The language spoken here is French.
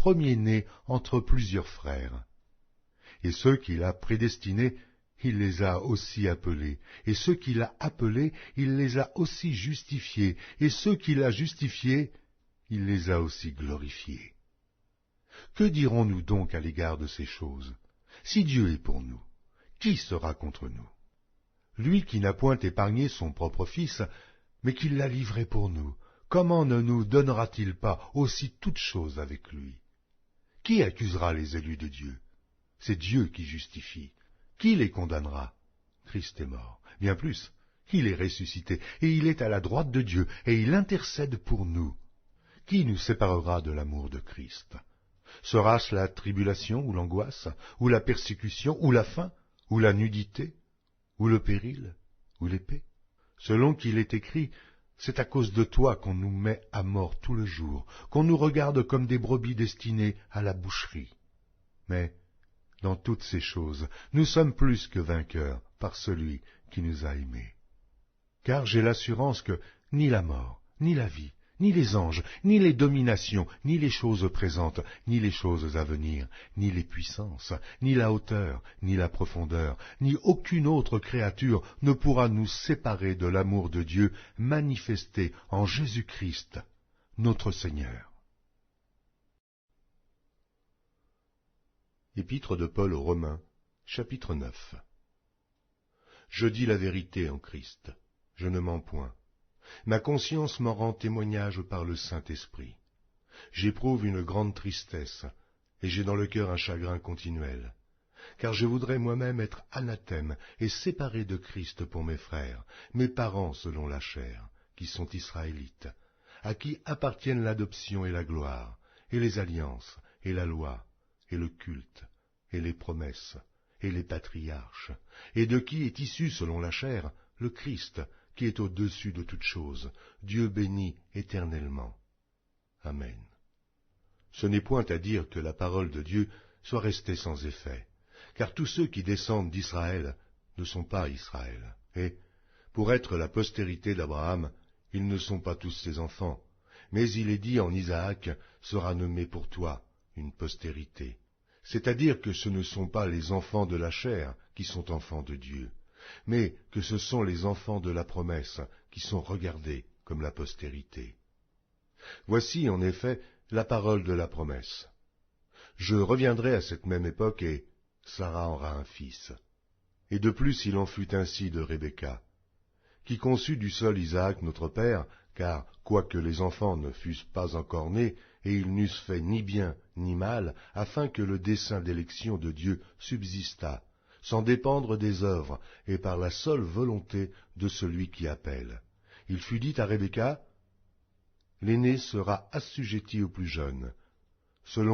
premier-né entre plusieurs frères. Et ceux qu'il a prédestinés, il les a aussi appelés, et ceux qu'il a appelés, il les a aussi justifiés, et ceux qu'il a justifiés, il les a aussi glorifiés. Que dirons-nous donc à l'égard de ces choses? Si Dieu est pour nous, qui sera contre nous? Lui qui n'a point épargné son propre Fils, mais qui l'a livré pour nous, comment ne nous donnera-t-il pas aussi toutes choses avec lui? Qui accusera les élus de Dieu? C'est Dieu qui justifie. Qui les condamnera? Christ est mort. Bien plus, il est ressuscité, et il est à la droite de Dieu, et il intercède pour nous. Qui nous séparera de l'amour de Christ? Sera-ce la tribulation ou l'angoisse, ou la persécution, ou la faim, ou la nudité, ou le péril, ou l'épée? Selon qu'il est écrit, c'est à cause de toi qu'on nous met à mort tout le jour, qu'on nous regarde comme des brebis destinées à la boucherie. Mais, dans toutes ces choses, nous sommes plus que vainqueurs par celui qui nous a aimés. Car j'ai l'assurance que ni la mort, ni la vie, ni les anges, ni les dominations, ni les choses présentes, ni les choses à venir, ni les puissances, ni la hauteur, ni la profondeur, ni aucune autre créature ne pourra nous séparer de l'amour de Dieu manifesté en Jésus-Christ, notre Seigneur. Épître de Paul aux Romains, chapitre 9. Je dis la vérité en Christ, je ne mens point. Ma conscience m'en rend témoignage par le Saint-Esprit. J'éprouve une grande tristesse, et j'ai dans le cœur un chagrin continuel, car je voudrais moi-même être anathème et séparé de Christ pour mes frères, mes parents selon la chair, qui sont israélites, à qui appartiennent l'adoption et la gloire, et les alliances, et la loi, et le culte, et les promesses, et les patriarches, et de qui est issu selon la chair le Christ, qui est au-dessus de toutes choses, Dieu béni éternellement. Amen. Ce n'est point à dire que la parole de Dieu soit restée sans effet, car tous ceux qui descendent d'Israël ne sont pas Israël, et, pour être la postérité d'Abraham, ils ne sont pas tous ses enfants, mais il est dit en Isaac sera nommé pour toi une postérité. C'est-à-dire que ce ne sont pas les enfants de la chair qui sont enfants de Dieu, mais que ce sont les enfants de la promesse qui sont regardés comme la postérité. Voici en effet la parole de la promesse. Je reviendrai à cette même époque et Sarah aura un fils. Et de plus il en fut ainsi de Rebecca, qui conçut du sol Isaac notre père, car quoique les enfants ne fussent pas encore nés, et ils n'eussent fait ni bien ni mal, afin que le dessein d'élection de Dieu subsistât, sans dépendre des œuvres, et par la seule volonté de celui qui appelle. Il fut dit à Rebecca, l'aîné sera assujetti au plus jeune, selon